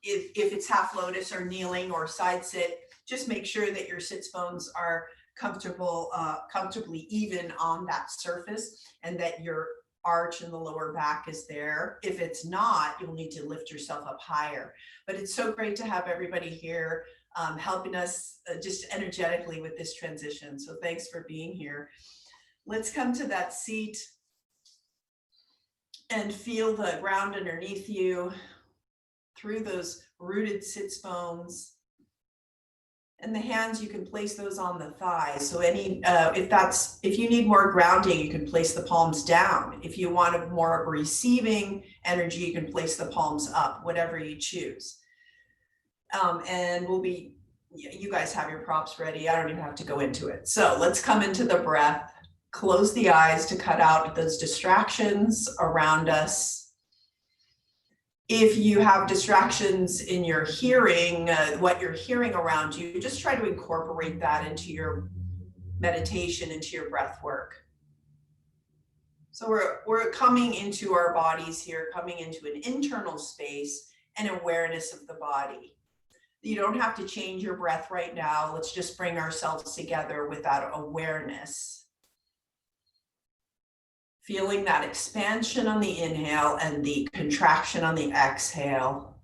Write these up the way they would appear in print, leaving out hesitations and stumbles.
If it's half lotus or kneeling or side sit, just make sure that your sits bones are comfortably even on that surface, and that your arch in the lower back is there. If it's not, you'll need to lift yourself up higher. But it's so great to have everybody here helping us just energetically with this transition. So thanks for being here. Let's come to that seat and feel the ground underneath you through those rooted sits bones. And the hands, you can place those on the thighs. So if you need more grounding, you can place the palms down. If you want more of a receiving energy, you can place the palms up, whatever you choose. And you guys have your props ready. I don't even have to go into it. So let's come into the breath. Close the eyes to cut out those distractions around us. If you have distractions in your hearing, what you're hearing around you, just try to incorporate that into your meditation, into your breath work. So we're coming into our bodies here, coming into an internal space and awareness of the body. You don't have to change your breath right now. Let's just bring ourselves together with that awareness. Feeling that expansion on the inhale and the contraction on the exhale.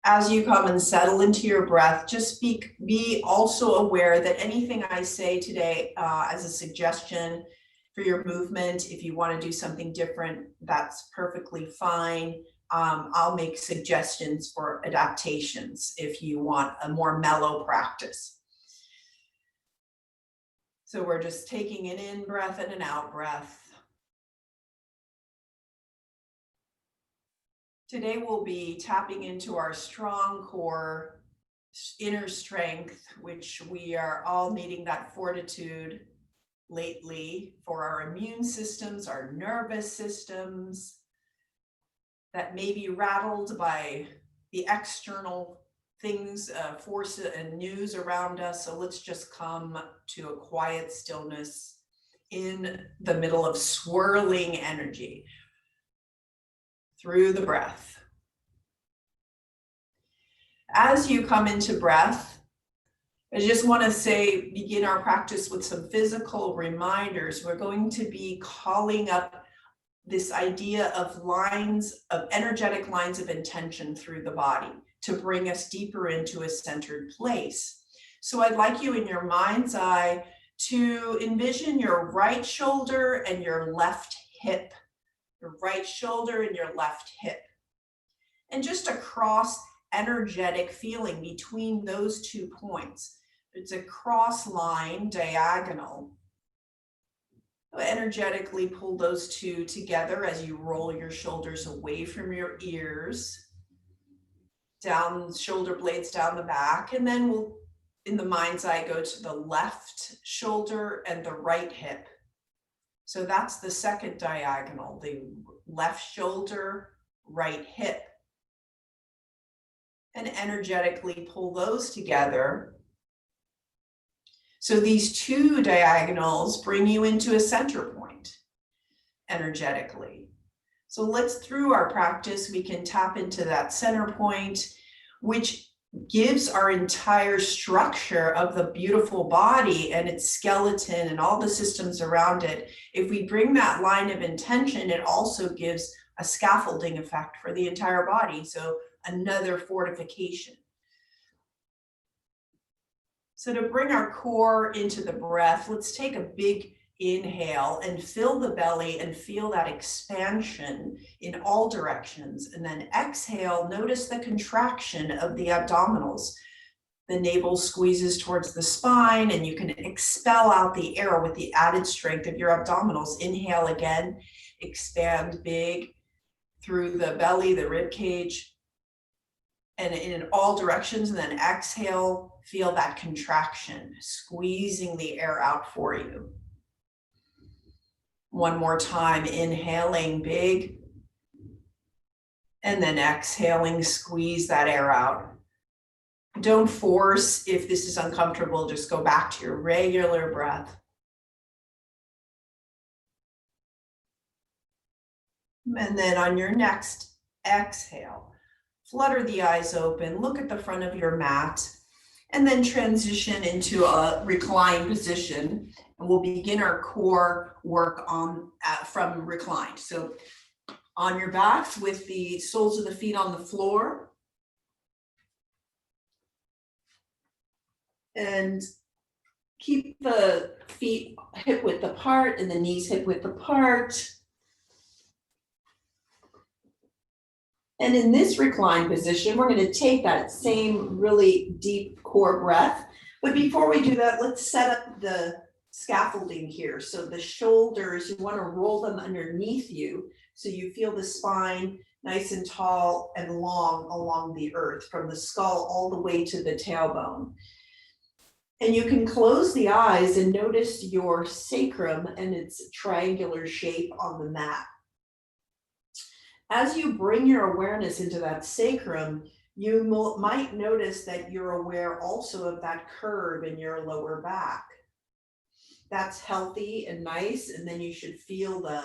As you come and settle into your breath, just be also aware that anything I say today as a suggestion for your movement, if you want to do something different, that's perfectly fine. I'll make suggestions for adaptations if you want a more mellow practice. So we're just taking an in breath and an out breath. Today we'll be tapping into our strong core, inner strength, which we are all needing that fortitude lately for our immune systems, our nervous systems that may be rattled by the external things, force and news around us. So let's just come to a quiet stillness in the middle of swirling energy through the breath. As you come into breath, I just want to begin our practice with some physical reminders. We're going to be calling up this idea of energetic lines of intention through the body to bring us deeper into a centered place. So I'd like you in your mind's eye to envision your right shoulder and your left hip, your right shoulder and your left hip, and just a cross energetic feeling between those 2 points. It's a cross line, diagonal. Energetically pull those two together as you roll your shoulders away from your ears, down shoulder blades down the back, and then we'll, in the mind's eye, go to the left shoulder and the right hip. So that's the second diagonal, the left shoulder, right hip. And energetically pull those together. So these 2 diagonals bring you into a center point energetically. So through our practice, we can tap into that center point, which gives our entire structure of the beautiful body and its skeleton and all the systems around it. If we bring that line of intention, it also gives a scaffolding effect for the entire body. So another fortification. So to bring our core into the breath, let's take a big inhale and fill the belly and feel that expansion in all directions. And then exhale, notice the contraction of the abdominals. The navel squeezes towards the spine and you can expel out the air with the added strength of your abdominals. Inhale again, expand big through the belly, the rib cage, and in all directions. And then exhale, feel that contraction, squeezing the air out for you. One more time, inhaling big, and then exhaling, squeeze that air out. Don't force. If this is uncomfortable, just go back to your regular breath. And then on your next exhale, flutter the eyes open, look at the front of your mat, and then transition into a reclined position. And we'll begin our core work on from reclined. So on your backs with the soles of the feet on the floor. And keep the feet hip width apart and the knees hip width apart. And in this reclined position, we're going to take that same really deep core breath. But before we do that, let's set up the scaffolding here. So the shoulders, you want to roll them underneath you so you feel the spine nice and tall and long along the earth, from the skull all the way to the tailbone. And you can close the eyes and notice your sacrum and its triangular shape on the mat. As you bring your awareness into that sacrum, you might notice that you're aware also of that curve in your lower back. That's healthy and nice, and then you should feel the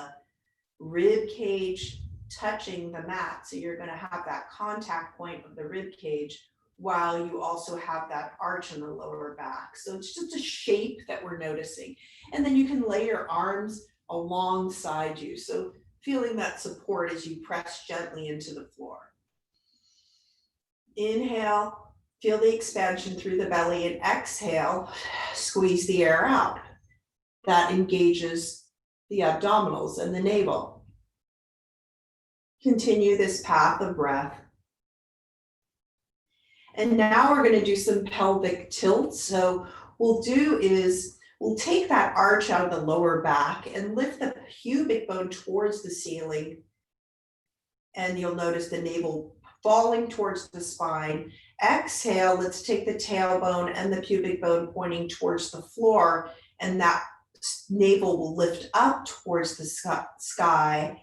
rib cage touching the mat. So you're going to have that contact point of the rib cage while you also have that arch in the lower back. So it's just a shape that we're noticing. And then you can lay your arms alongside you. So feeling that support as you press gently into the floor. Inhale, feel the expansion through the belly, and exhale, squeeze the air out. That engages the abdominals and the navel. Continue this path of breath. And now we're going to do some pelvic tilt. So we'll take that arch out of the lower back and lift the pubic bone towards the ceiling. And you'll notice the navel falling towards the spine. Exhale, let's take the tailbone and the pubic bone pointing towards the floor, and that navel will lift up towards the sky.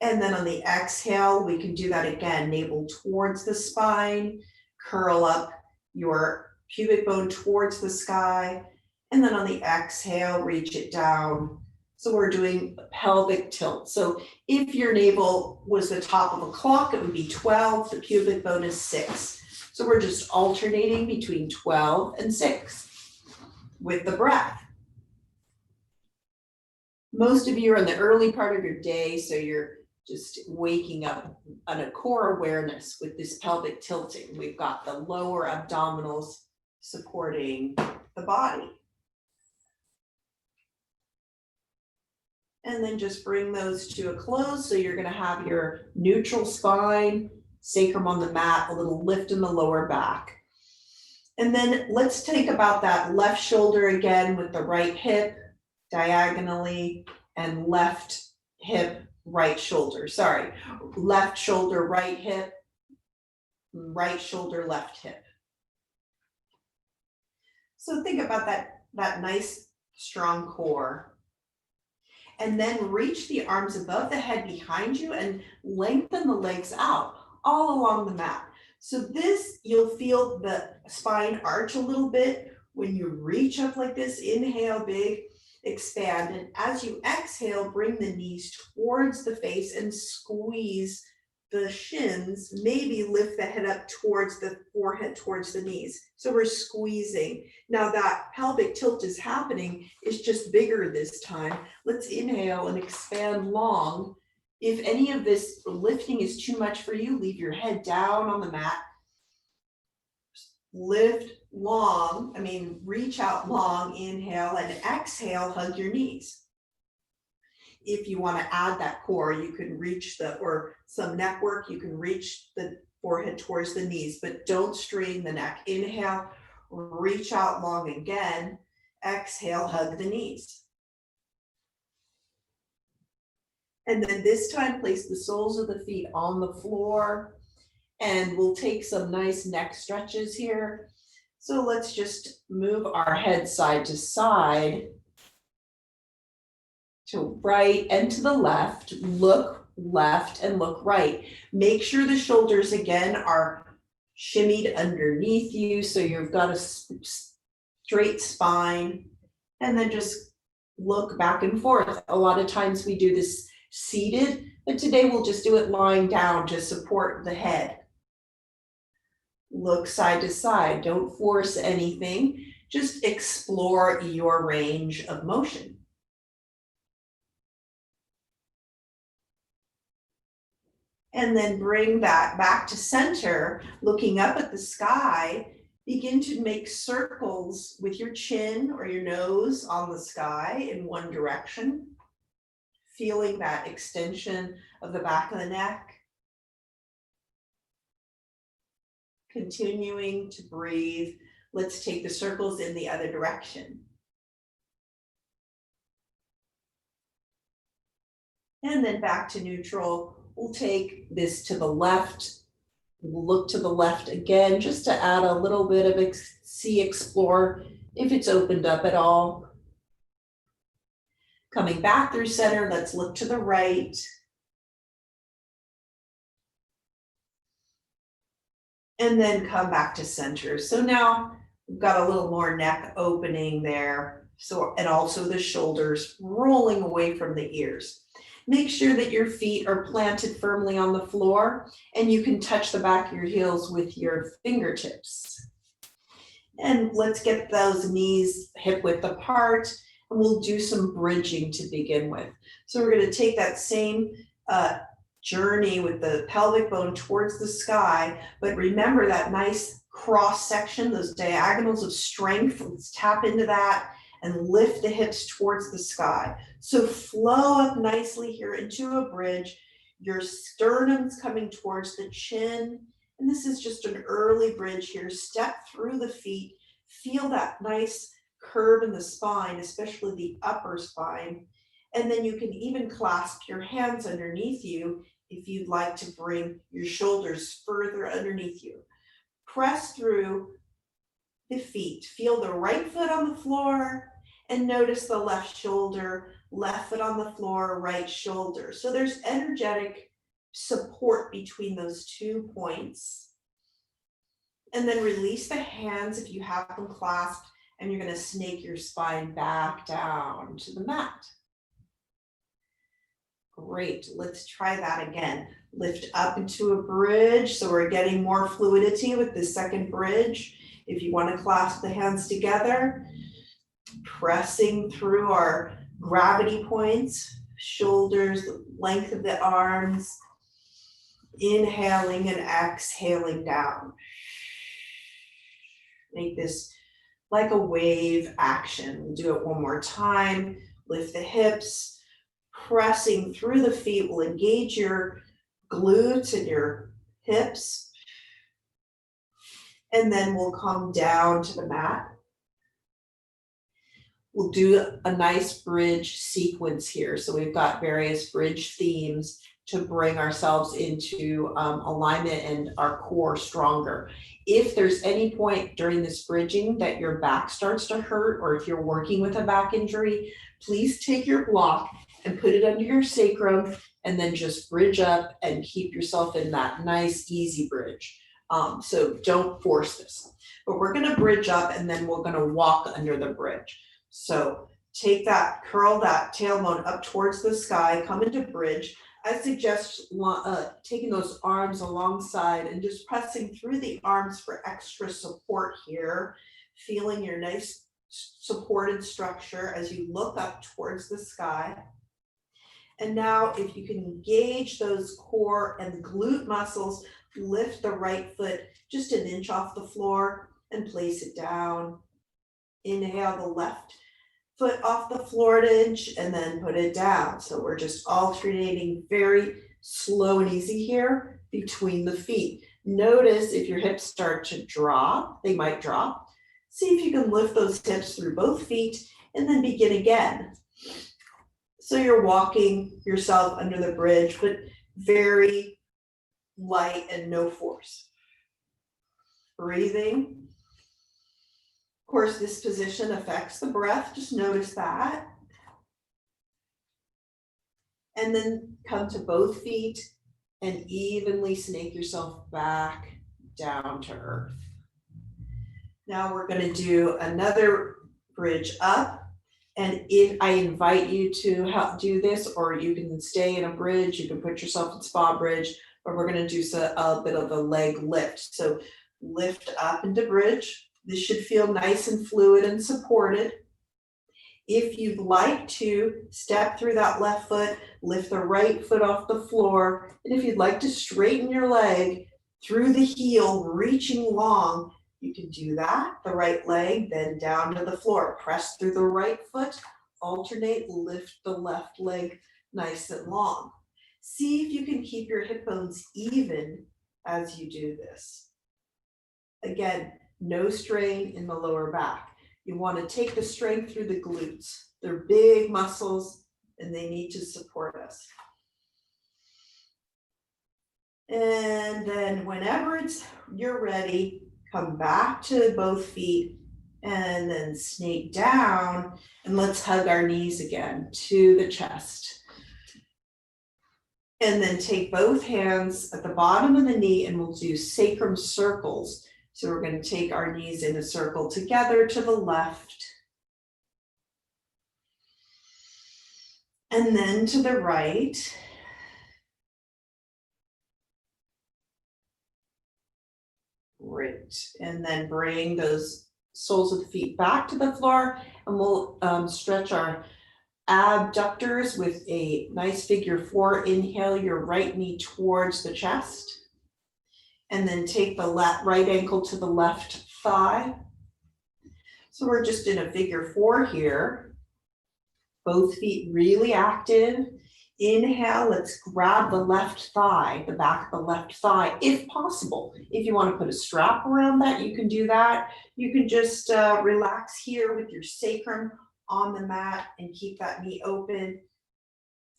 And then on the exhale, we can do that again, navel towards the spine, curl up your pubic bone towards the sky, and then on the exhale, reach it down. So we're doing pelvic tilt. So if your navel was the top of a clock, it would be 12, the pubic bone is 6. So we're just alternating between 12 and 6 with the breath. Most of you are in the early part of your day, so you're just waking up on a core awareness with this pelvic tilting. We've got the lower abdominals supporting the body. And then just bring those to a close. So you're going to have your neutral spine, sacrum on the mat, a little lift in the lower back. And then let's think about that left shoulder again with the right hip diagonally, and left hip, right shoulder. Sorry, left shoulder, right hip, right shoulder, left hip. So think about that nice strong core. And then reach the arms above the head behind you and lengthen the legs out all along the mat. So this, you'll feel the spine arch a little bit when you reach up like this. Inhale big, expand, and as you exhale, bring the knees towards the face and squeeze the shins. Maybe lift the head up towards the forehead, towards the knees. So we're squeezing. Now that pelvic tilt is happening, it's just bigger this time. Let's inhale and expand long. If any of this lifting is too much for you, leave your head down on the mat. Lift long, reach out long, inhale, and exhale, hug your knees. If you want to add that core, you can reach or some neck work, you can reach the forehead towards the knees, but don't strain the neck. Inhale, reach out long again. Exhale, hug the knees. And then this time, place the soles of the feet on the floor, and we'll take some nice neck stretches here. So let's just move our head side to side, to right and to the left. Look left and look right. Make sure the shoulders again are shimmied underneath you, so you've got a straight spine, and then just look back and forth. A lot of times we do this seated, But today we'll just do it lying down to support the head. Look side to side, don't force anything, just explore your range of motion. And then bring that back to center, looking up at the sky. Begin to make circles with your chin or your nose on the sky in one direction, feeling that extension of the back of the neck. Continuing to breathe. Let's take the circles in the other direction. And then back to neutral. We'll take this to the left. We'll look to the left again, just to add a little bit of explore if it's opened up at all. Coming back through center, let's look to the right. And then come back to center. So now we've got a little more neck opening there. So, and also the shoulders rolling away from the ears. Make sure that your feet are planted firmly on the floor and you can touch the back of your heels with your fingertips. And let's get those knees hip width apart, and we'll do some bridging to begin with. So we're going to take that same journey with the pelvic bone towards the sky, but remember that nice cross section, those diagonals of strength. Let's tap into that and lift the hips towards the sky. So flow up nicely here into a bridge. Your sternum's coming towards the chin. And this is just an early bridge here. Step through the feet. Feel that nice curve in the spine, especially the upper spine. And then you can even clasp your hands underneath you if you'd like to bring your shoulders further underneath you. Press through the feet. Feel the right foot on the floor and notice the left shoulder, left foot on the floor, right shoulder. So there's energetic support between those 2 points. And then release the hands if you have them clasped, and you're going to snake your spine back down to the mat. Great, let's try that again. Lift up into a bridge, so we're getting more fluidity with the second bridge. If you want to clasp the hands together, pressing through our gravity points, shoulders, the length of the arms, inhaling and exhaling down. Make this like a wave action. We'll do it one more time. Lift the hips, pressing through the feet will engage your glutes and your hips. And then we'll come down to the mat. We'll do a nice bridge sequence here. So we've got various bridge themes to bring ourselves into alignment and our core stronger. If there's any point during this bridging that your back starts to hurt, or if you're working with a back injury, please take your block and put it under your sacrum and then just bridge up and keep yourself in that nice, easy bridge. So don't force this. But we're gonna bridge up and then we're gonna walk under the bridge. So take that, curl that tailbone up towards the sky, come into bridge. I suggest taking those arms alongside and just pressing through the arms for extra support here, feeling your nice supported structure as you look up towards the sky. And now if you can engage those core and glute muscles, lift the right foot just an inch off the floor and place it down. Inhale the left foot off the floor an inch and then put it down. So we're just alternating very slow and easy here between the feet. Notice if your hips start to drop, they might drop. See if you can lift those hips through both feet and then begin again. So you're walking yourself under the bridge, but very light and no force. Breathing. Of course, this position affects the breath, just notice that. And then come to both feet and evenly snake yourself back down to earth. Now we're going to do another bridge up And if I invite you to help do this, or you can stay in a bridge, you can put yourself in spa bridge, but we're gonna do a bit of a leg lift. So lift up into bridge. This should feel nice and fluid and supported. If you'd like to step through that left foot, lift the right foot off the floor. And if you'd like to straighten your leg through the heel, reaching long, you can do that. The right leg, then down to the floor. Press through the right foot, alternate, lift the left leg nice and long. See if you can keep your hip bones even as you do this. Again, no strain in the lower back. You want to take the strength through the glutes. They're big muscles and they need to support us. And then whenever you're ready, come back to both feet and then snake down, and let's hug our knees again to the chest. And then take both hands at the bottom of the knee and we'll do sacrum circles. So we're going to take our knees in a circle together to the left. And then to the right. Great. And then bring those soles of the feet back to the floor, and we'll stretch our abductors with a nice figure four. Inhale your right knee towards the chest. And then take the right ankle to the left thigh. So we're just in a figure four here. Both feet really active. Inhale, let's grab the left thigh, the back of the left thigh, if possible. If you want to put a strap around that, you can do that. You can just relax here with your sacrum on the mat and keep that knee open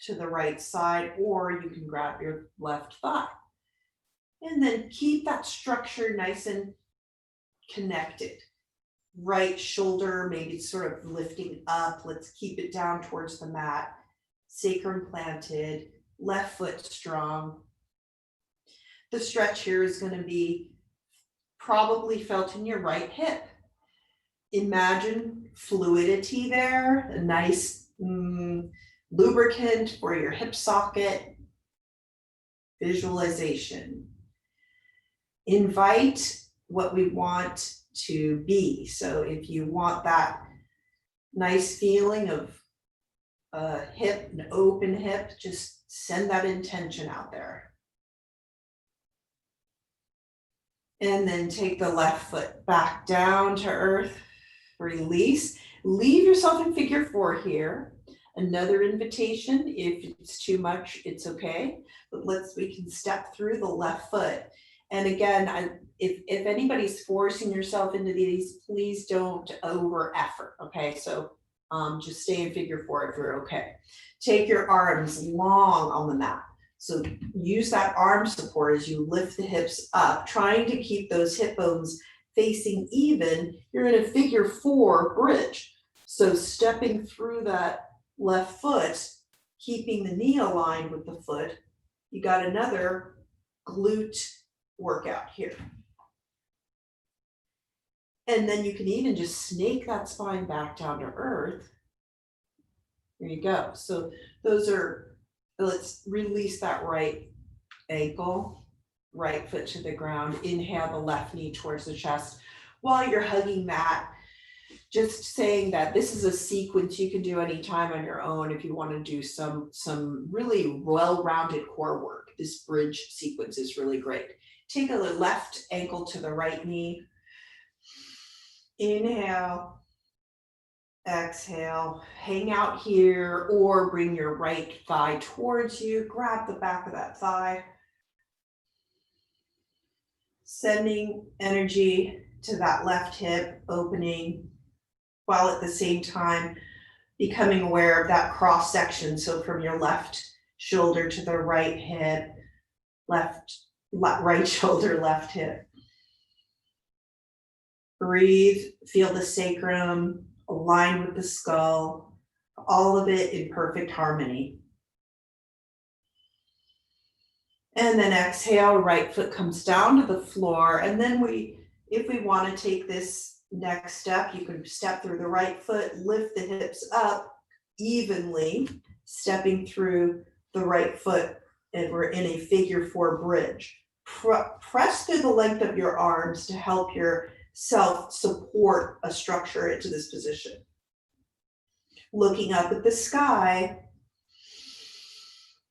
to the right side, or you can grab your left thigh. And then keep that structure nice and connected. Right shoulder, maybe sort of lifting up. Let's keep it down towards the mat. Sacrum planted, left foot strong. The stretch here is going to be probably felt in your right hip. Imagine fluidity there, a nice lubricant for your hip socket. Visualization. Invite what we want to be. So if you want that nice feeling of a hip, an open hip, just send that intention out there. And then take the left foot back down to earth. Release. Leave yourself in figure four here. Another invitation, if it's too much, it's okay. But we can step through the left foot. And again, if anybody's forcing yourself into these, please don't over effort, okay? So just stay in figure four if you're okay. Take your arms long on the mat. So use that arm support as you lift the hips up, trying to keep those hip bones facing even. You're in a figure four bridge. So stepping through that left foot, keeping the knee aligned with the foot, you got another glute workout here. And then you can even just snake that spine back down to earth. There you go. So let's release that right ankle, right foot to the ground. Inhale the left knee towards the chest. While you're hugging that, just saying that this is a sequence you can do anytime on your own if you want to do some really well-rounded core work. This bridge sequence is really great. Take a left ankle to the right knee. Inhale, exhale, hang out here or bring your right thigh towards you. Grab the back of that thigh. Sending energy to that left hip, opening, while at the same time becoming aware of that cross section. So from your left shoulder to the right hip, right shoulder, left hip. Breathe, feel the sacrum align with the skull, all of it in perfect harmony. And then exhale, right foot comes down to the floor. And then if we want to take this Next step, you can step through the right foot, lift the hips up evenly, stepping through the right foot, and we're in a figure 4 bridge. Press through the length of your arms to help yourself support a structure into this position. Looking up at the sky,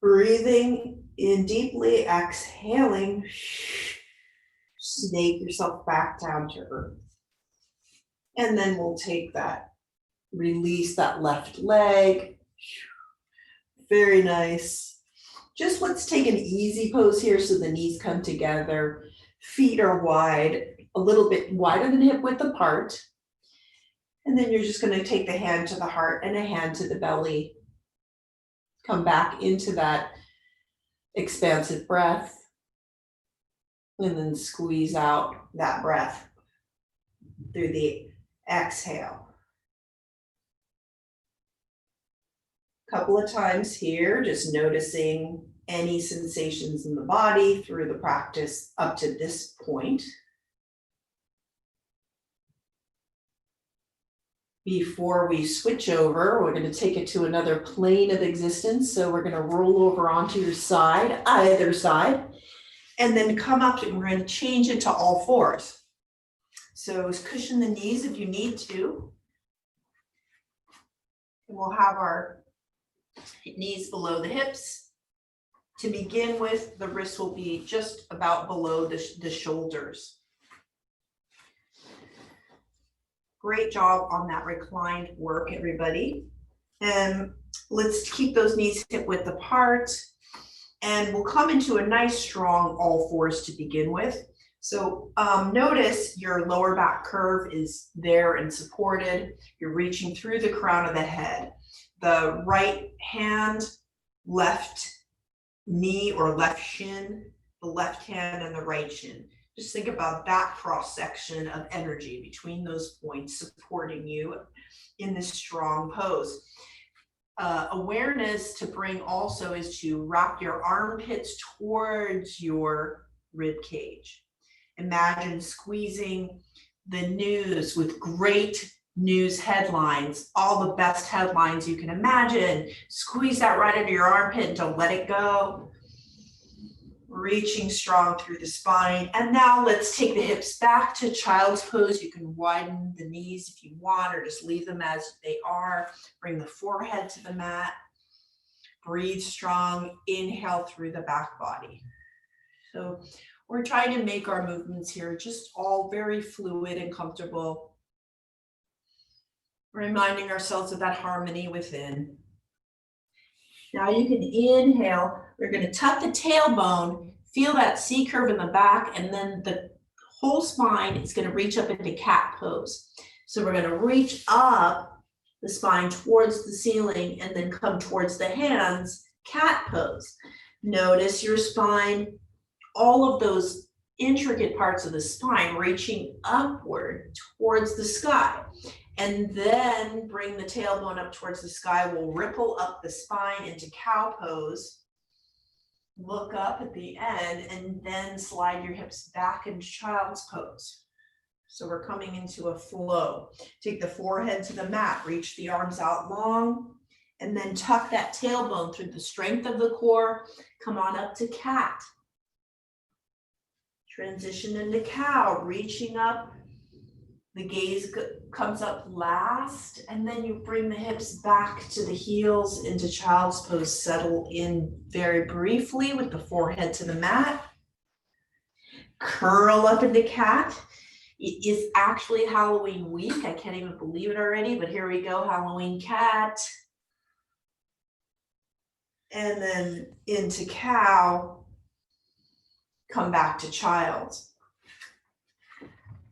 breathing in deeply, exhaling, snake yourself back down to earth. And then we'll take that, release that left leg. Very nice. Just let's take an easy pose here so the knees come together. Feet are wide, a little bit wider than hip width apart. And then you're just going to take the hand to the heart and a hand to the belly. Come back into that expansive breath. And then squeeze out that breath through the exhale. Couple of times here, just noticing any sensations in the body through the practice up to this point. Before we switch over, we're going to take it to another plane of existence. So we're going to roll over onto your side, either side, and then come up and we're going to change it to all fours. So cushion the knees if you need to. And we'll have our knees below the hips. To begin with, the wrists will be just about below the shoulders. Great job on that reclined work, everybody. And let's keep those knees hip width apart. And we'll come into a nice strong all fours to begin with. So notice your lower back curve is there and supported. You're reaching through the crown of the head. The right hand, left knee or left shin, the left hand and the right shin. Just think about that cross section of energy between those points supporting you in this strong pose. Awareness to bring also is to wrap your armpits towards your rib cage. Imagine squeezing the news with great news headlines, all the best headlines you can imagine. Squeeze that right into your armpit and don't let it go. Reaching strong through the spine. And now let's take the hips back to child's pose. You can widen the knees if you want, or just leave them as they are. Bring the forehead to the mat. Breathe strong. Inhale through the back body. So we're trying to make our movements here just all very fluid and comfortable. Reminding ourselves of that harmony within. Now you can inhale. We're going to tuck the tailbone, feel that C curve in the back, and then the whole spine is going to reach up into cat pose. So we're going to reach up the spine towards the ceiling and then come towards the hands, cat pose. Notice your spine, all of those intricate parts of the spine reaching upward towards the sky. And then bring the tailbone up towards the sky. We'll ripple up the spine into cow pose. Look up at the end and then slide your hips back into child's pose. So we're coming into a flow. Take the forehead to the mat, reach the arms out long, and then tuck that tailbone through the strength of the core. Come on up to cat. Transition into cow, reaching up. The gaze comes up last, and then you bring the hips back to the heels into child's pose. Settle in very briefly with the forehead to the mat. Curl up into cat. It is actually Halloween week. I can't even believe it already, but here we go, Halloween cat. And then into cow. Come back to child.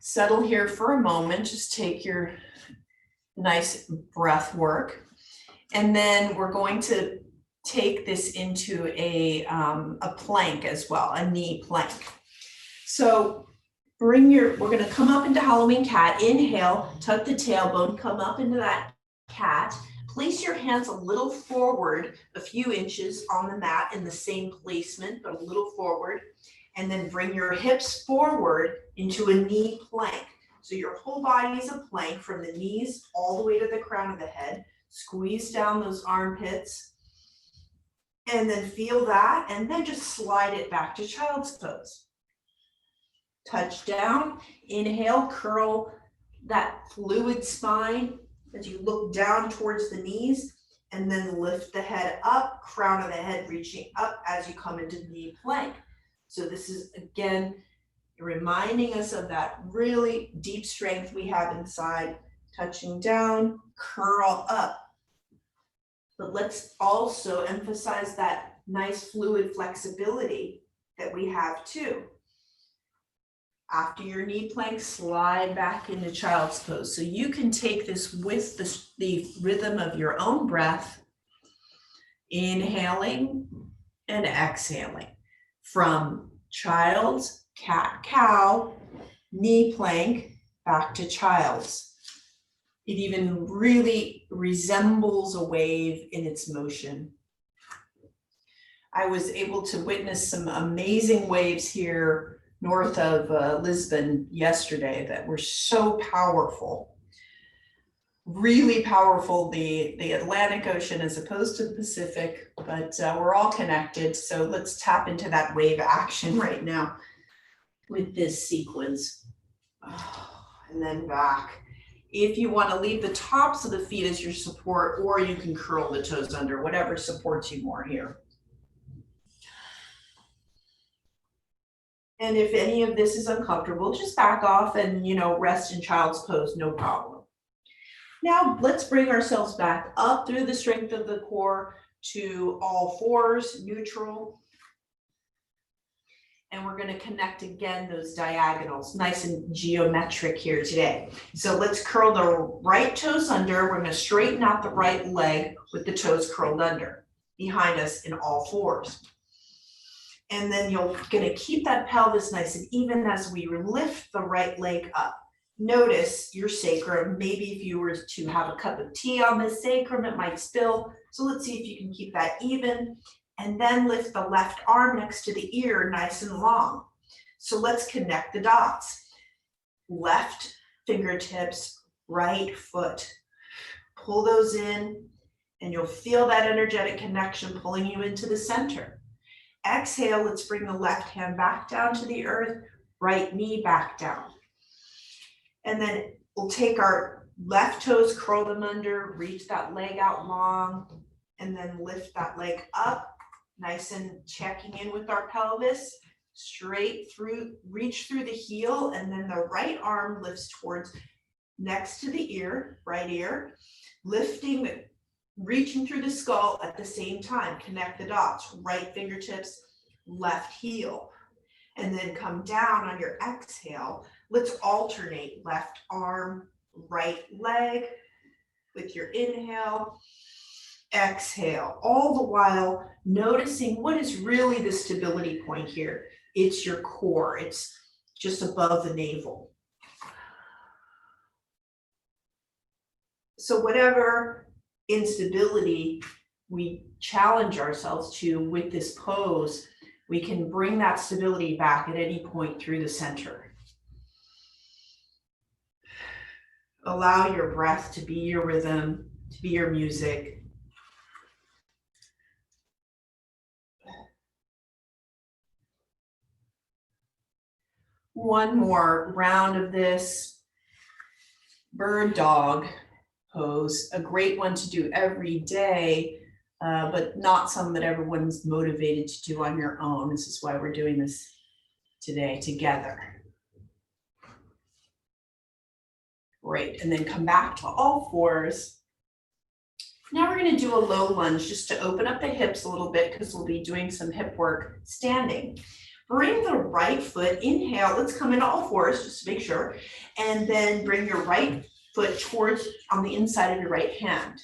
Settle here for a moment, just take your nice breath work. And then we're going to take this into a plank as well, a knee plank. So we're gonna come up into Halloween cat, inhale, tuck the tailbone, come up into that cat. Place your hands a little forward, a few inches on the mat in the same placement, but a little forward. And then bring your hips forward into a knee plank. So your whole body is a plank from the knees all the way to the crown of the head. Squeeze down those armpits. And then feel that, and then just slide it back to child's pose. Touch down, inhale, curl that fluid spine as you look down towards the knees, and then lift the head up, crown of the head reaching up as you come into knee plank. So this is, again, reminding us of that really deep strength we have inside. Touching down, curl up. But let's also emphasize that nice fluid flexibility that we have too. After your knee plank, slide back into child's pose. So you can take this with the rhythm of your own breath, inhaling and exhaling from child's, cat, cow, knee plank, back to child's. It even really resembles a wave in its motion. I was able to witness some amazing waves here north of Lisbon yesterday that were so powerful. Really powerful, the Atlantic Ocean as opposed to the Pacific, but we're all connected. So let's tap into that wave action right now with this sequence. And then back. If you want to leave the tops of the feet as your support, or you can curl the toes under, whatever supports you more here. And if any of this is uncomfortable, just back off and, rest in child's pose, no problem. Now let's bring ourselves back up through the strength of the core to all fours, neutral. And we're going to connect again those diagonals, nice and geometric here today. So let's curl the right toes under. We're going to straighten out the right leg with the toes curled under behind us in all fours. And then you're going to keep that pelvis nice and even as we lift the right leg up. Notice your sacrum. Maybe if you were to have a cup of tea on the sacrum, it might spill. So let's see if you can keep that even. And then lift the left arm next to the ear nice and long. So let's connect the dots. Left fingertips, right foot. Pull those in and you'll feel that energetic connection pulling you into the center. Exhale, let's bring the left hand back down to the earth, right knee back down. And then we'll take our left toes, curl them under, reach that leg out long, and then lift that leg up. Nice and checking in with our pelvis, straight through, reach through the heel, and then the right arm lifts towards next to the ear, right ear, lifting, reaching through the skull at the same time. Connect the dots, right fingertips, left heel, and then come down on your exhale. Let's alternate left arm, right leg with your inhale. Exhale, all the while noticing what is really the stability point here. It's your core. It's just above the navel. So whatever instability we challenge ourselves to with this pose, we can bring that stability back at any point through the center. Allow your breath to be your rhythm, to be your music. One more round of this bird dog pose, a great one to do every day, but not some that everyone's motivated to do on your own. This is why we're doing this today together. Great, and then come back to all fours. Now we're going to do a low lunge just to open up the hips a little bit because we'll be doing some hip work standing. Bring the right foot, inhale, let's come into all fours just to make sure, and then bring your right foot towards on the inside of your right hand.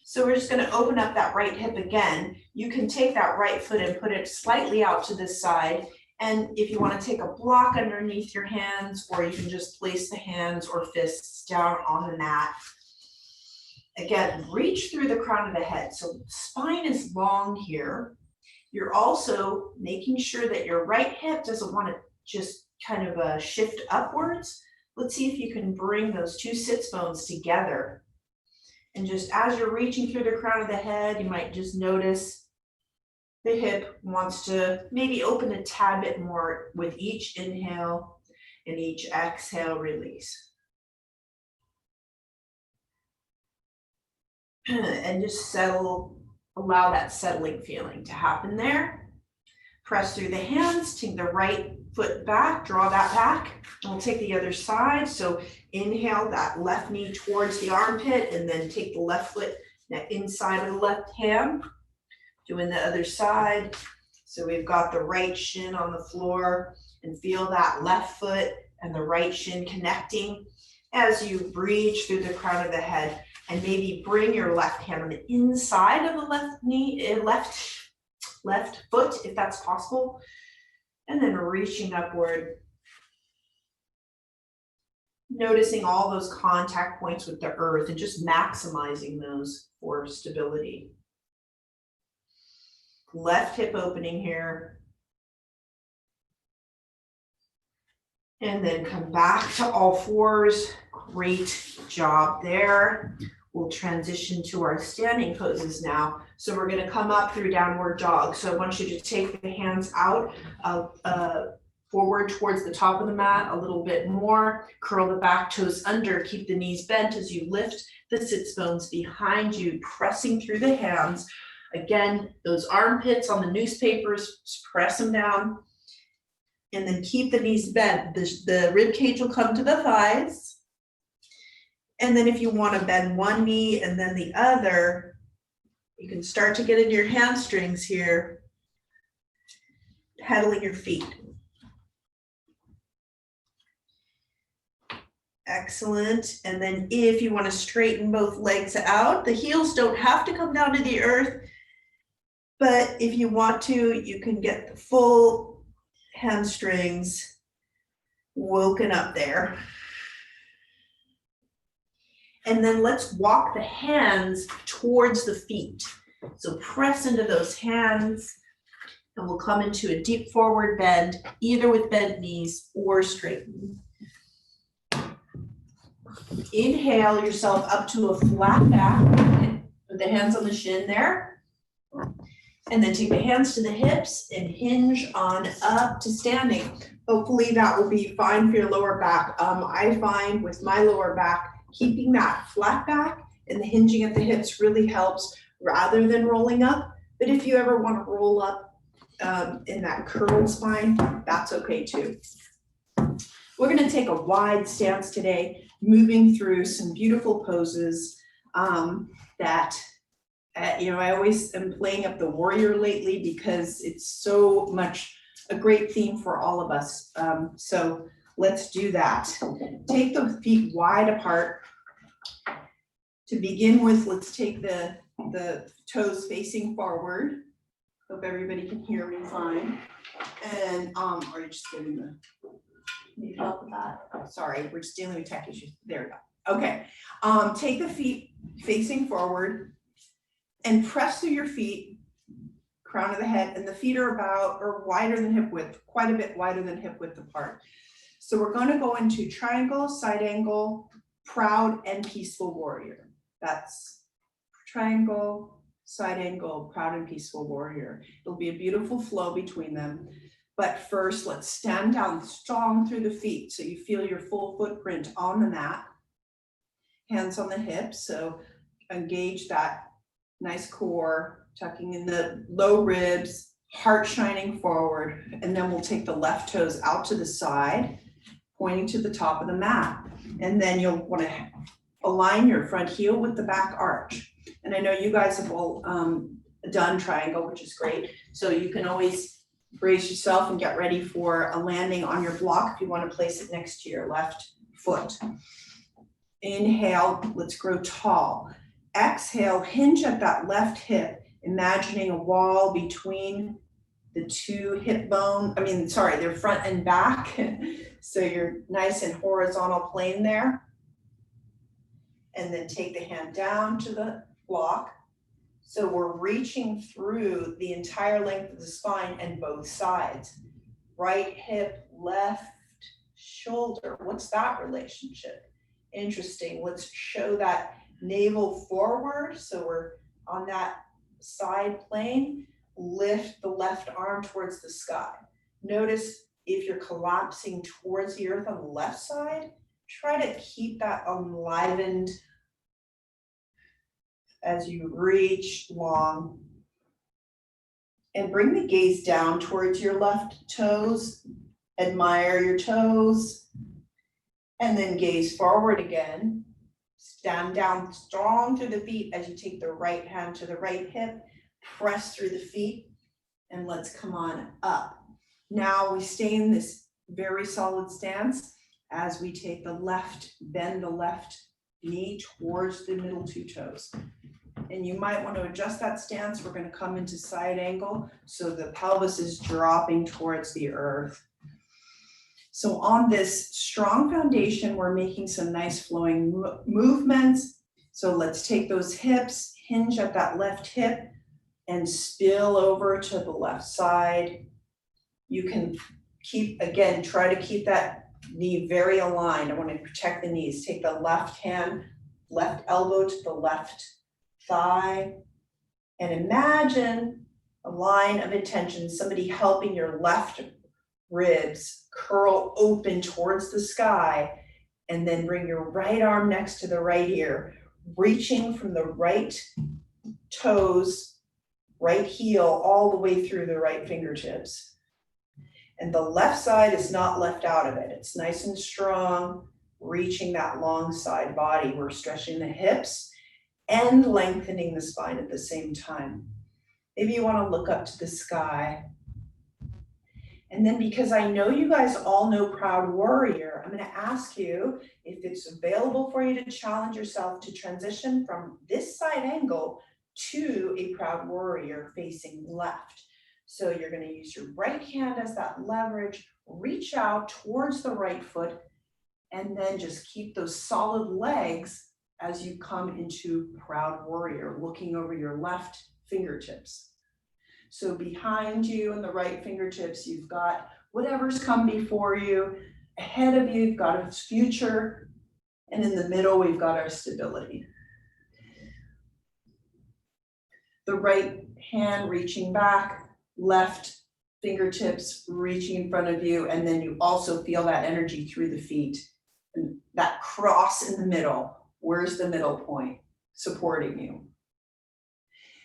So we're just going to open up that right hip again. You can take that right foot and put it slightly out to the side. And if you want to take a block underneath your hands, or you can just place the hands or fists down on the mat. Again, reach through the crown of the head. So spine is long here. You're also making sure that your right hip doesn't want to just kind of shift upwards. Let's see if you can bring those two sits bones together. And just as you're reaching through the crown of the head, you might just notice the hip wants to maybe open a tad bit more with each inhale and each exhale release. And just settle, allow that settling feeling to happen there. Press through the hands, take the right foot back, draw that back, and we'll take the other side. So inhale that left knee towards the armpit, and then take the left foot inside of the left hand. Doing the other side. So we've got the right shin on the floor, and feel that left foot and the right shin connecting as you reach through the crown of the head. And maybe bring your left hand on the inside of the left knee, left foot, if that's possible. And then reaching upward. Noticing all those contact points with the earth and just maximizing those for stability. Left hip opening here. And then come back to all fours. Great job there. We'll transition to our standing poses now. So we're going to come up through downward dog. So I want you to take the hands out forward towards the top of the mat a little bit more. Curl the back toes under. Keep the knees bent as you lift the sits bones behind you, pressing through the hands. Again, those armpits on the newspapers, just press them down. And then keep the knees bent. The rib cage will come to the thighs. And then if you want to bend one knee and then the other, you can start to get into your hamstrings here, pedaling your feet. Excellent. And then if you want to straighten both legs out, the heels don't have to come down to the earth, but if you want to, you can get the full hamstrings woken up there. And then let's walk the hands towards the feet. So press into those hands, and we'll come into a deep forward bend, either with bent knees or straightened. Inhale yourself up to a flat back, with the hands on the shin there. And then take the hands to the hips and hinge on up to standing. Hopefully that will be fine for your lower back. I find with my lower back, keeping that flat back and the hinging at the hips really helps rather than rolling up. But if you ever want to roll up in that curled spine, that's okay too. We're going to take a wide stance today, moving through some beautiful poses that I always am playing up the warrior lately because it's so much a great theme for all of us. So let's do that. Take the feet wide apart. To begin with, let's take the toes facing forward. Hope everybody can hear me fine. And are you just getting the, need help with that? Sorry, we're just dealing with tech issues. There we go. Okay. Take the feet facing forward and press through your feet, crown of the head, and the feet are about or wider than hip width, quite a bit wider than hip width apart. So we're going to go into triangle, side angle, proud, and peaceful warrior. That's triangle, side angle, proud, and peaceful warrior. It'll be a beautiful flow between them. But first, let's stand down strong through the feet so you feel your full footprint on the mat. Hands on the hips, so engage that nice core, tucking in the low ribs, heart shining forward, and then we'll take the left toes out to the side, pointing to the top of the mat. And then you'll want to align your front heel with the back arch. And I know you guys have all done triangle, which is great. So you can always brace yourself and get ready for a landing on your block if you want to place it next to your left foot. Inhale, let's grow tall. Exhale, hinge at that left hip, imagining a wall between the two hip bone, their front and back. So you're nice and horizontal plane there. And then take the hand down to the block. So we're reaching through the entire length of the spine and both sides. Right hip, left shoulder. What's that relationship? Interesting. Let's show that navel forward. So we're on that side plane. Lift the left arm towards the sky. Notice if you're collapsing towards the earth on the left side, try to keep that enlivened as you reach long. And bring the gaze down towards your left toes. Admire your toes. And then gaze forward again. Stand down strong through the feet as you take the right hand to the right hip. Press through the feet. And let's come on up. Now we stay in this very solid stance as we take the left, bend the left knee towards the middle two toes. And you might want to adjust that stance. We're going to come into side angle so the pelvis is dropping towards the earth. So on this strong foundation, we're making some nice flowing movements. So let's take those hips, hinge at that left hip, and spill over to the left side. You can keep, again, try to keep that knee very aligned. I want to protect the knees. Take the left hand, left elbow to the left thigh, and imagine a line of intention, somebody helping your left ribs curl open towards the sky, and then bring your right arm next to the right ear, reaching from the right toes, right heel, all the way through the right fingertips. And the left side is not left out of it. It's nice and strong, reaching that long side body. We're stretching the hips and lengthening the spine at the same time. Maybe you want to look up to the sky. And then, because I know you guys all know Proud Warrior, I'm going to ask you if it's available for you to challenge yourself to transition from this side angle to a Proud Warrior facing left. So you're going to use your right hand as that leverage, reach out towards the right foot, and then just keep those solid legs as you come into Proud Warrior, looking over your left fingertips. So behind you and the right fingertips, you've got whatever's come before you. Ahead of you, you've got a future. And in the middle, we've got our stability. The right hand reaching back, left fingertips reaching in front of you. And then you also feel that energy through the feet. And that cross in the middle. Where's the middle point supporting you?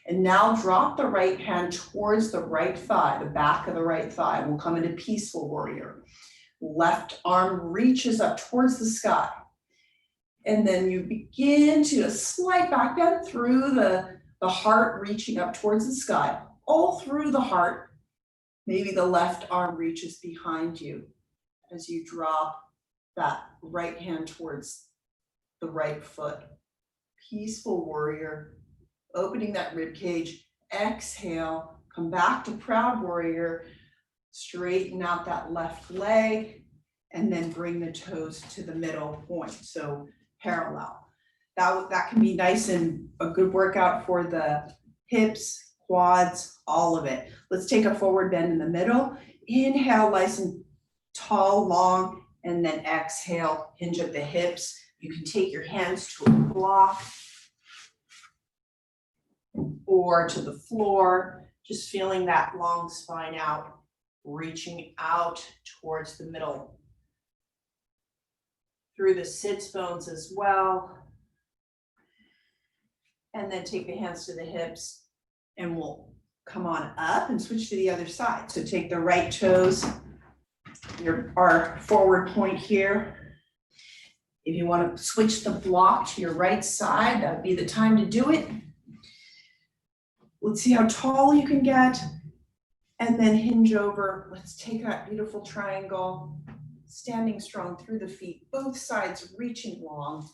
And now drop the right hand towards the right thigh, the back of the right thigh. We'll come into Peaceful Warrior. Left arm reaches up towards the sky. And then you begin to a slight back bend through the heart, reaching up towards the sky, all through the heart. Maybe the left arm reaches behind you as you drop that right hand towards the right foot. Peaceful Warrior, opening that rib cage. Exhale, come back to Proud Warrior, straighten out that left leg, and then bring the toes to the middle point, so parallel. That can be nice and a good workout for the hips, quads, all of it. Let's take a forward bend in the middle. Inhale, nice and tall, long, and then exhale, hinge at the hips. You can take your hands to a block or to the floor, just feeling that long spine out, reaching out towards the middle. Through the sits bones as well. And then take the hands to the hips and we'll come on up and switch to the other side. So take the right toes, our forward point here. If you want to switch the block to your right side, that would be the time to do it. Let's see how tall you can get. And then hinge over. Let's take that beautiful triangle, standing strong through the feet, both sides reaching long.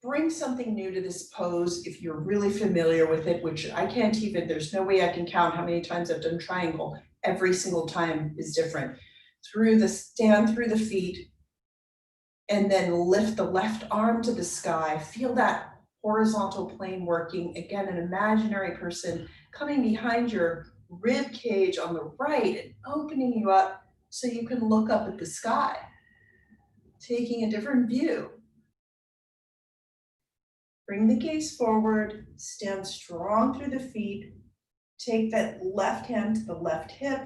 Bring something new to this pose if you're really familiar with it, which I can't even, there's no way I can count how many times I've done triangle. Every single time is different. Stand through the feet, and then lift the left arm to the sky. Feel that horizontal plane working. Again, an imaginary person coming behind your rib cage on the right and opening you up so you can look up at the sky. taking a different view. Bring the gaze forward, stand strong through the feet, take that left hand to the left hip,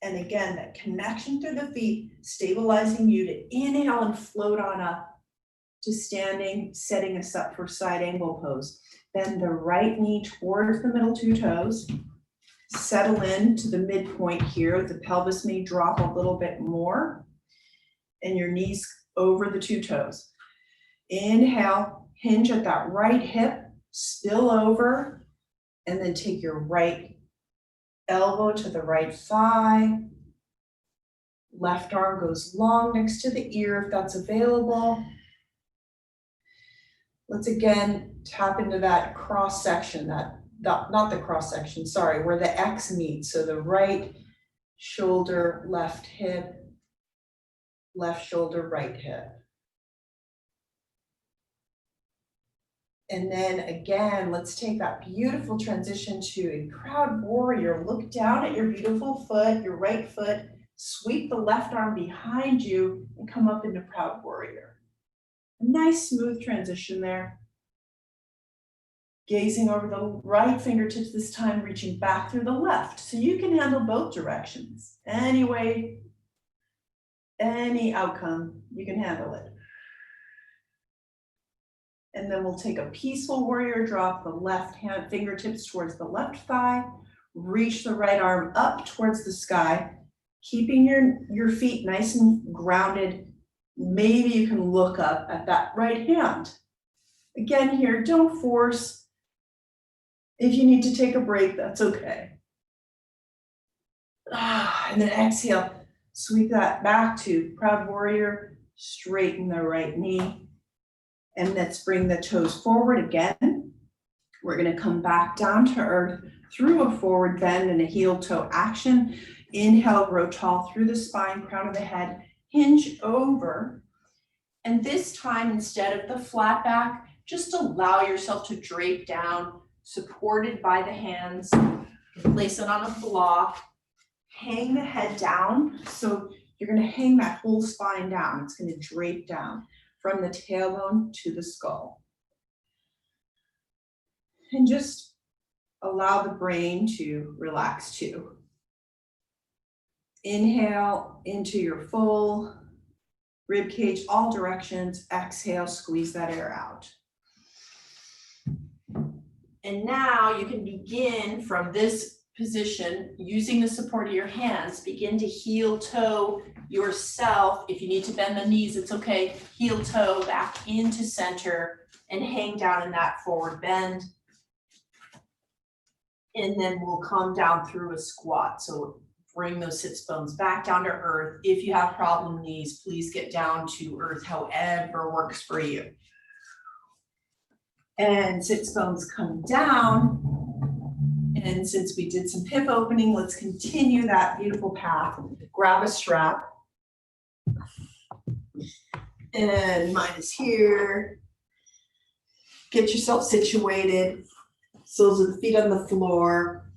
and again, that connection through the feet, stabilizing you to inhale and float on up to standing, setting us up for side angle pose. Bend the right knee towards the middle two toes, settle in to the midpoint here. The pelvis may drop a little bit more, and your knees over the two toes. Inhale. Hinge at that right hip, spill over, and then take your right elbow to the right thigh. Left arm goes long next to the ear if that's available. Let's again tap into that cross section, not the cross section, sorry, where the X meets. So the right shoulder, left hip, left shoulder, right hip. And then again, let's take that beautiful transition to a proud warrior. Look down at your beautiful foot, your right foot, sweep the left arm behind you and come up into proud warrior. A nice smooth transition there. Gazing over the right fingertips this time, reaching back through the left. So you can handle both directions. Any way, any outcome, you can handle it. And then we'll take a peaceful warrior, drop the left hand fingertips towards the left thigh, reach the right arm up towards the sky, keeping your feet nice and grounded. Maybe you can look up at that right hand. Again here, don't force. If you need to take a break, that's okay. And then exhale, sweep that back to proud warrior, straighten the right knee. And let's bring the toes forward again. We're gonna come back down to earth through a forward bend and a heel toe action. Inhale, grow tall through the spine, crown of the head, hinge over. And this time, instead of the flat back, just allow yourself to drape down, supported by the hands. Place it on a block, hang the head down. So you're gonna hang that whole spine down. It's gonna drape down from the tailbone to the skull. And just allow the brain to relax too. Inhale into your full rib cage, all directions. Exhale, squeeze that air out. And now you can begin from this position, using the support of your hands, begin to heel toe yourself. If you need to bend the knees, it's okay. Heel toe back into center and hang down in that forward bend. And then we'll come down through a squat. So bring those sits bones back down to earth. If you have problem knees, please get down to earth, however works for you. And sits bones come down. And since we did some hip opening, let's continue that beautiful path. Grab a strap. And mine is here. Get yourself situated. Soles of the feet on the floor.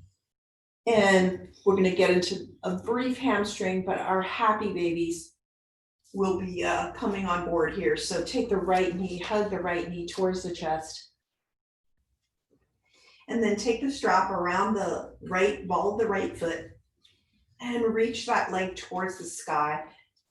And we're gonna get into a brief hamstring, but our happy babies will be coming on board here. So take the right knee, hug the right knee towards the chest. And then take the strap around the right ball of the right foot and reach that leg towards the sky,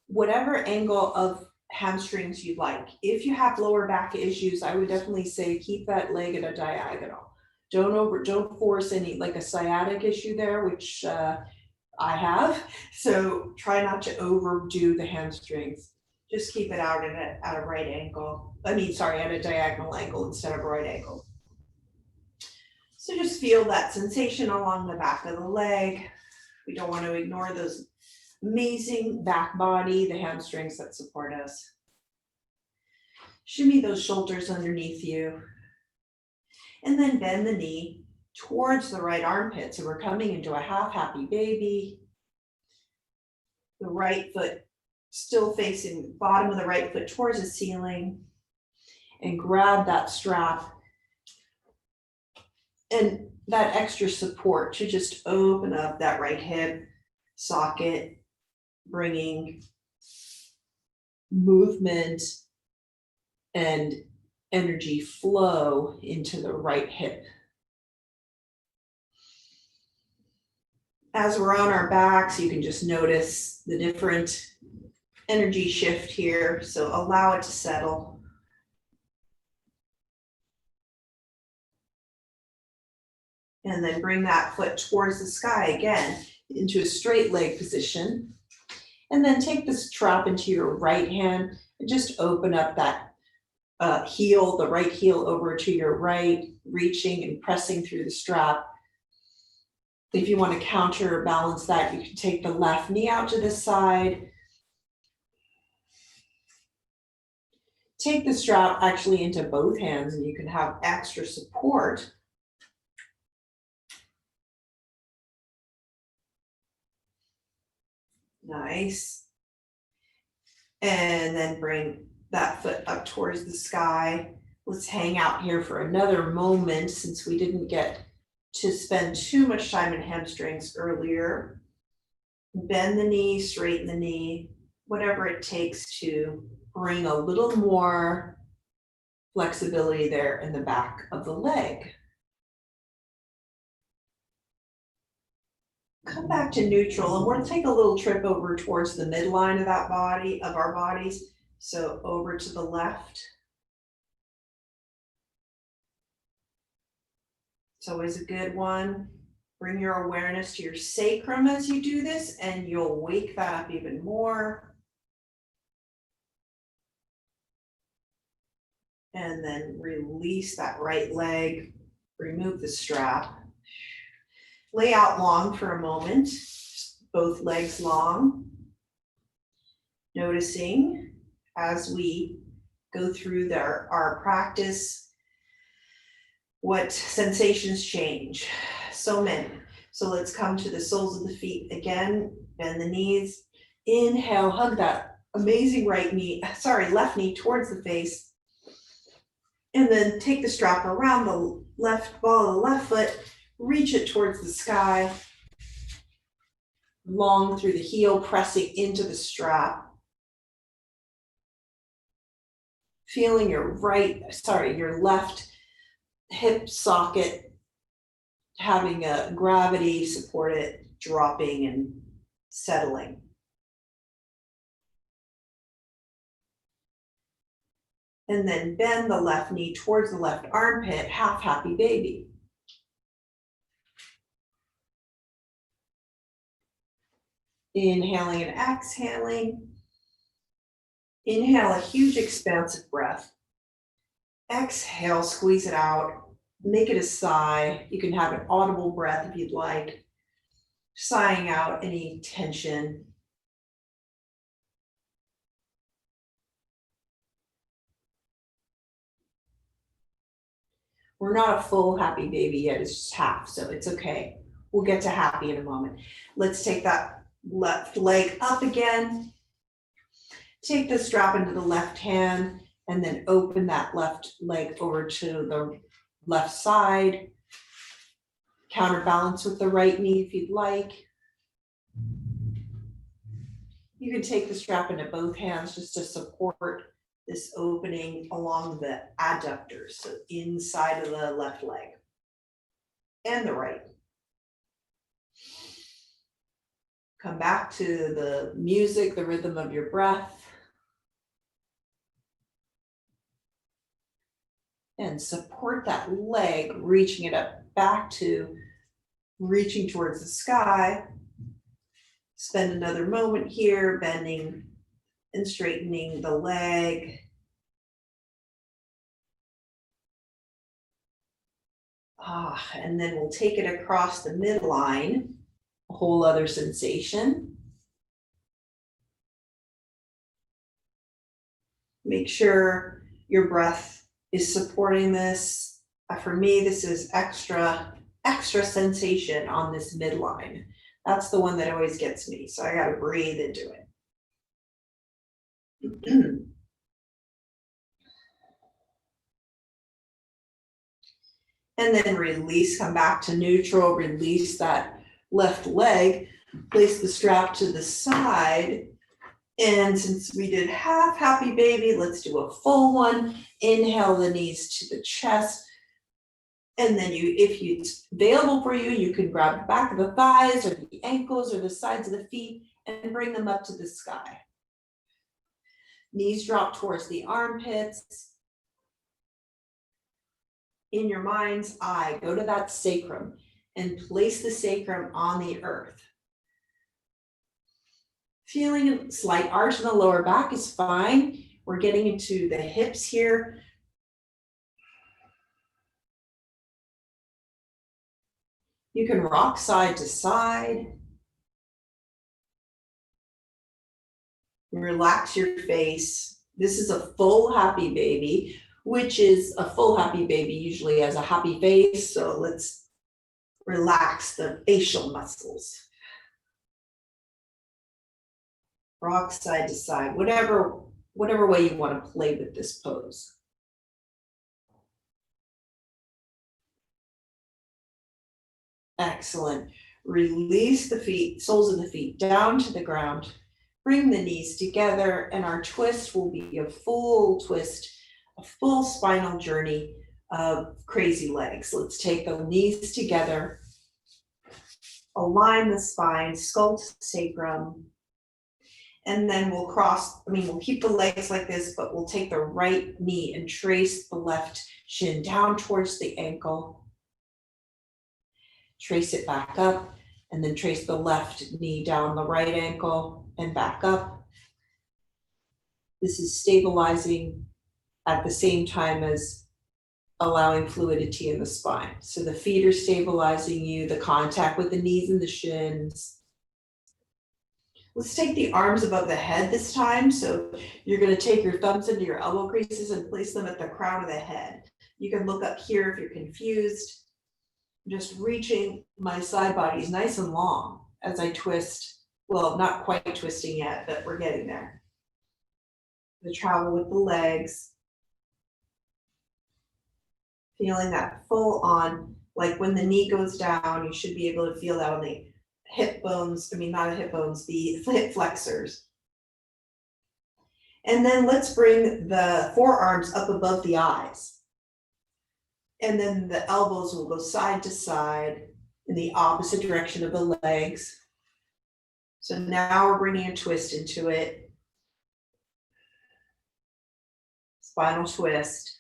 whatever angle of hamstrings you'd like. If you have lower back issues, I would definitely say keep that leg at a diagonal. Don't force any, like a sciatic issue there, which I have. So try not to overdo the hamstrings. Just keep it out at a right angle. At a diagonal angle instead of a right angle. So just feel that sensation along the back of the leg. We don't want to ignore those amazing back body, the hamstrings that support us. Shimmy those shoulders underneath you. And then bend the knee towards the right armpit. So we're coming into a half happy baby. The right foot still facing bottom of the right foot towards the ceiling. And grab that strap. And that extra support to just open up that right hip socket, bringing movement and energy flow into the right hip. As we're on our backs, you can just notice the different energy shift here, so allow it to settle. And then bring that foot towards the sky again into a straight leg position. And then take this strap into your right hand and just open up that heel, the right heel over to your right, reaching and pressing through the strap. If you want to counterbalance that, you can take the left knee out to the side. Take the strap actually into both hands and you can have extra support. Nice. And then bring that foot up towards the sky. Let's hang out here for another moment since we didn't get to spend too much time in hamstrings earlier. Bend the knee, straighten the knee, whatever it takes to bring a little more flexibility there in the back of the leg. Come back to neutral, and we're gonna take a little trip over towards the midline of that body, of our bodies. So over to the left. It's always a good one. Bring your awareness to your sacrum as you do this, and you'll wake that up even more. And then release that right leg, remove the strap. Lay out long for a moment, both legs long. Noticing as we go through our practice, what sensations change. So many. So let's come to the soles of the feet again, bend the knees. Inhale, hug that amazing left knee towards the face. And then take the strap around the left ball of the left foot, reach it towards the sky, long through the heel, pressing into the strap. Feeling your left hip socket having a gravity support it, dropping and settling. And then bend the left knee towards the left armpit, half happy baby. Inhaling and exhaling. Inhale a huge expansive breath. Exhale, squeeze it out. Make it a sigh. You can have an audible breath if you'd like. Sighing out any tension. We're not a full happy baby yet, it's just half, so it's okay. We'll get to happy in a moment. Let's take that left leg up again. Take the strap into the left hand and then open that left leg over to the left side. Counterbalance with the right knee if you'd like. You can take the strap into both hands just to support this opening along the adductors, so inside of the left leg and the right. Come back to the music, the rhythm of your breath. And support that leg, reaching it up back to reaching towards the sky. Spend another moment here, bending and straightening the leg. And then we'll take it across the midline, a whole other sensation. Make sure your breath is supporting this. For me, this is extra sensation on this midline. That's the one that always gets me, so I gotta breathe into it. And then release, come back to neutral, release that left leg, place the strap to the side, And since we did half happy baby, let's do a full one. Inhale the knees to the chest. And then if it's available for you, you can grab the back of the thighs or the ankles or the sides of the feet and bring them up to the sky. Knees drop towards the armpits. In your mind's eye, go to that sacrum and place the sacrum on the earth. Feeling a slight arch in the lower back is fine. We're getting into the hips here. You can rock side to side. Relax your face. This is a full happy baby, which is a full happy baby usually has a happy face. So let's relax the facial muscles. Rock side to side, whatever way you want to play with this pose. Excellent. Release the feet, soles of the feet down to the ground. Bring the knees together, and our twist will be a full twist, a full spinal journey of crazy legs. Let's take the knees together, align the spine, skull to sacrum, and then we'll keep the legs like this, but we'll take the right knee and trace the left shin down towards the ankle. Trace it back up, and then trace the left knee down the right ankle and back up. This is stabilizing at the same time as allowing fluidity in the spine. So the feet are stabilizing you, the contact with the knees and the shins. Let's take the arms above the head this time. So you're going to take your thumbs into your elbow creases and place them at the crown of the head. You can look up here if you're confused. Just reaching my side bodies nice and long as I twist. Well, not quite twisting yet, but we're getting there. The travel with the legs. Feeling that full on, like when the knee goes down, you should be able to feel that on the hip bones, not the hip bones, the hip flexors. And then let's bring the forearms up above the eyes. And then the elbows will go side to side in the opposite direction of the legs. So now we're bringing a twist into it. Spinal twist.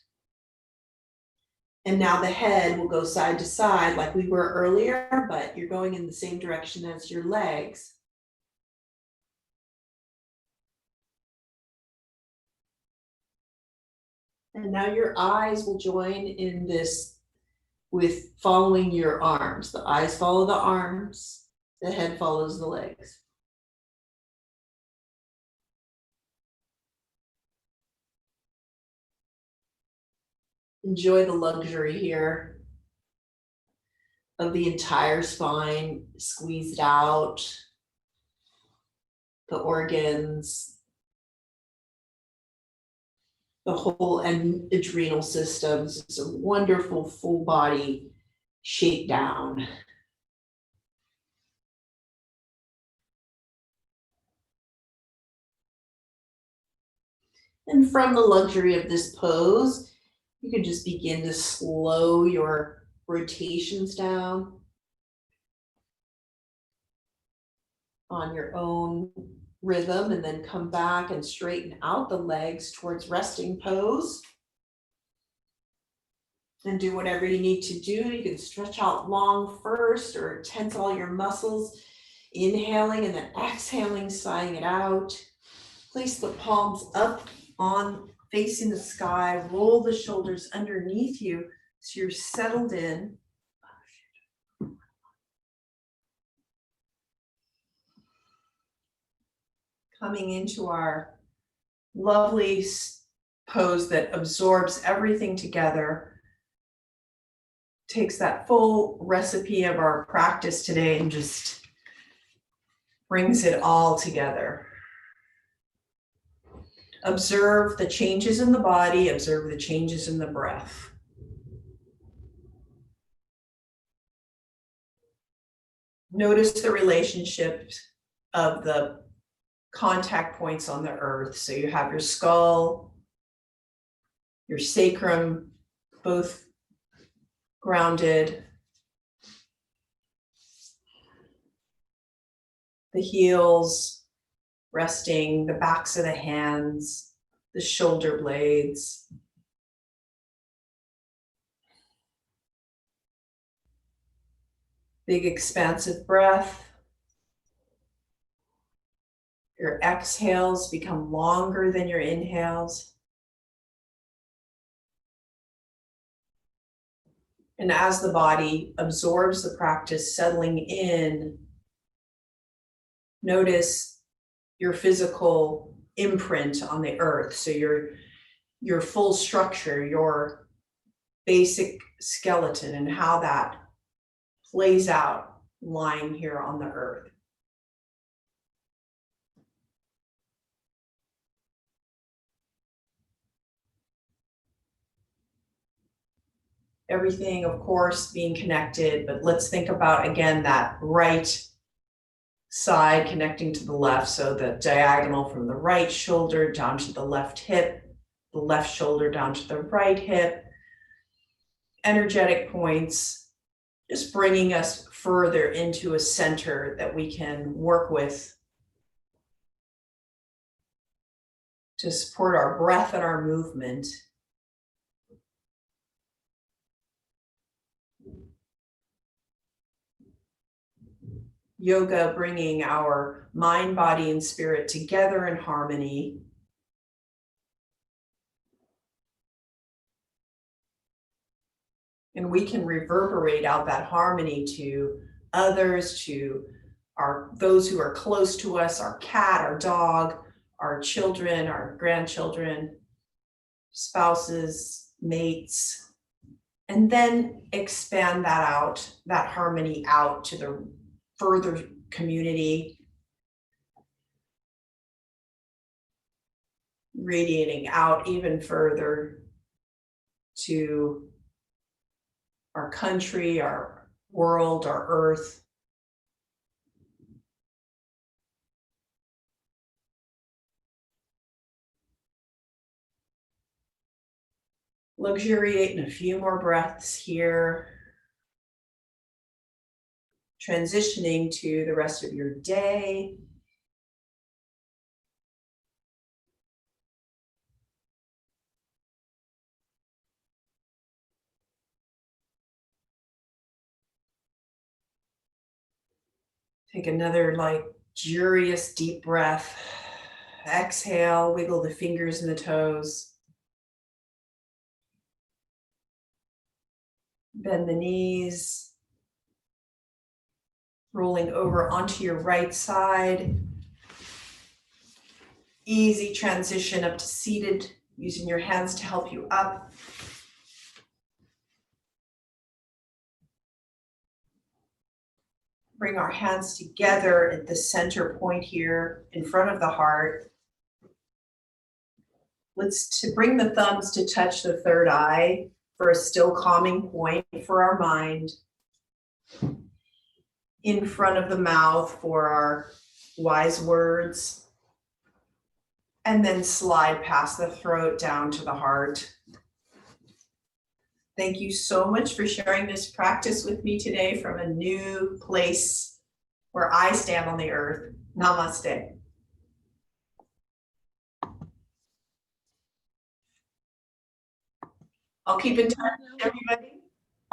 And now the head will go side to side like we were earlier, but you're going in the same direction as your legs. And now your eyes will join in this with following your arms. The eyes follow the arms, the head follows the legs. Enjoy the luxury here of the entire spine squeezed out, the organs, the whole adrenal systems. It's a wonderful full body shakedown. And from the luxury of this pose, you can just begin to slow your rotations down on your own rhythm, and then come back and straighten out the legs towards resting pose. And do whatever you need to do. You can stretch out long first or tense all your muscles, inhaling and then exhaling, sighing it out. Place the palms up on facing the sky, roll the shoulders underneath you so you're settled in. Coming into our lovely pose that absorbs everything together, takes that full recipe of our practice today and just brings it all together. Observe the changes in the body, observe the changes in the breath. Notice the relationship of the contact points on the earth. So you have your skull, your sacrum, both grounded, the heels resting, the backs of the hands, the shoulder blades. Big expansive breath. Your exhales become longer than your inhales. And as the body absorbs the practice, settling in, notice your physical imprint on the earth. So your full structure, your basic skeleton, and how that plays out lying here on the earth. Everything, of course, being connected, but let's think about, again, that right side connecting to the left. So the diagonal from the right shoulder down to the left hip, the left shoulder down to the right hip. Energetic points, just bringing us further into a center that we can work with to support our breath and our movement. Yoga bringing our mind, body, and spirit together in harmony. And we can reverberate out that harmony to others, to those who are close to us, our cat, our dog, our children, our grandchildren, spouses, mates, and then expand that out, that harmony out to the further community, radiating out even further to our country, our world, our earth. Luxuriate in a few more breaths here. Transitioning to the rest of your day. Take another luxurious deep breath. Exhale, wiggle the fingers and the toes. Bend the knees. Rolling over onto your right side. Easy transition up to seated, using your hands to help you up. Bring our hands together at the center point here in front of the heart. Let's bring the thumbs to touch the third eye for a still calming point for our mind. In front of the mouth for our wise words. And then slide past the throat down to the heart. Thank you so much for sharing this practice with me today from a new place where I stand on the earth. Namaste. I'll keep in touch, everybody.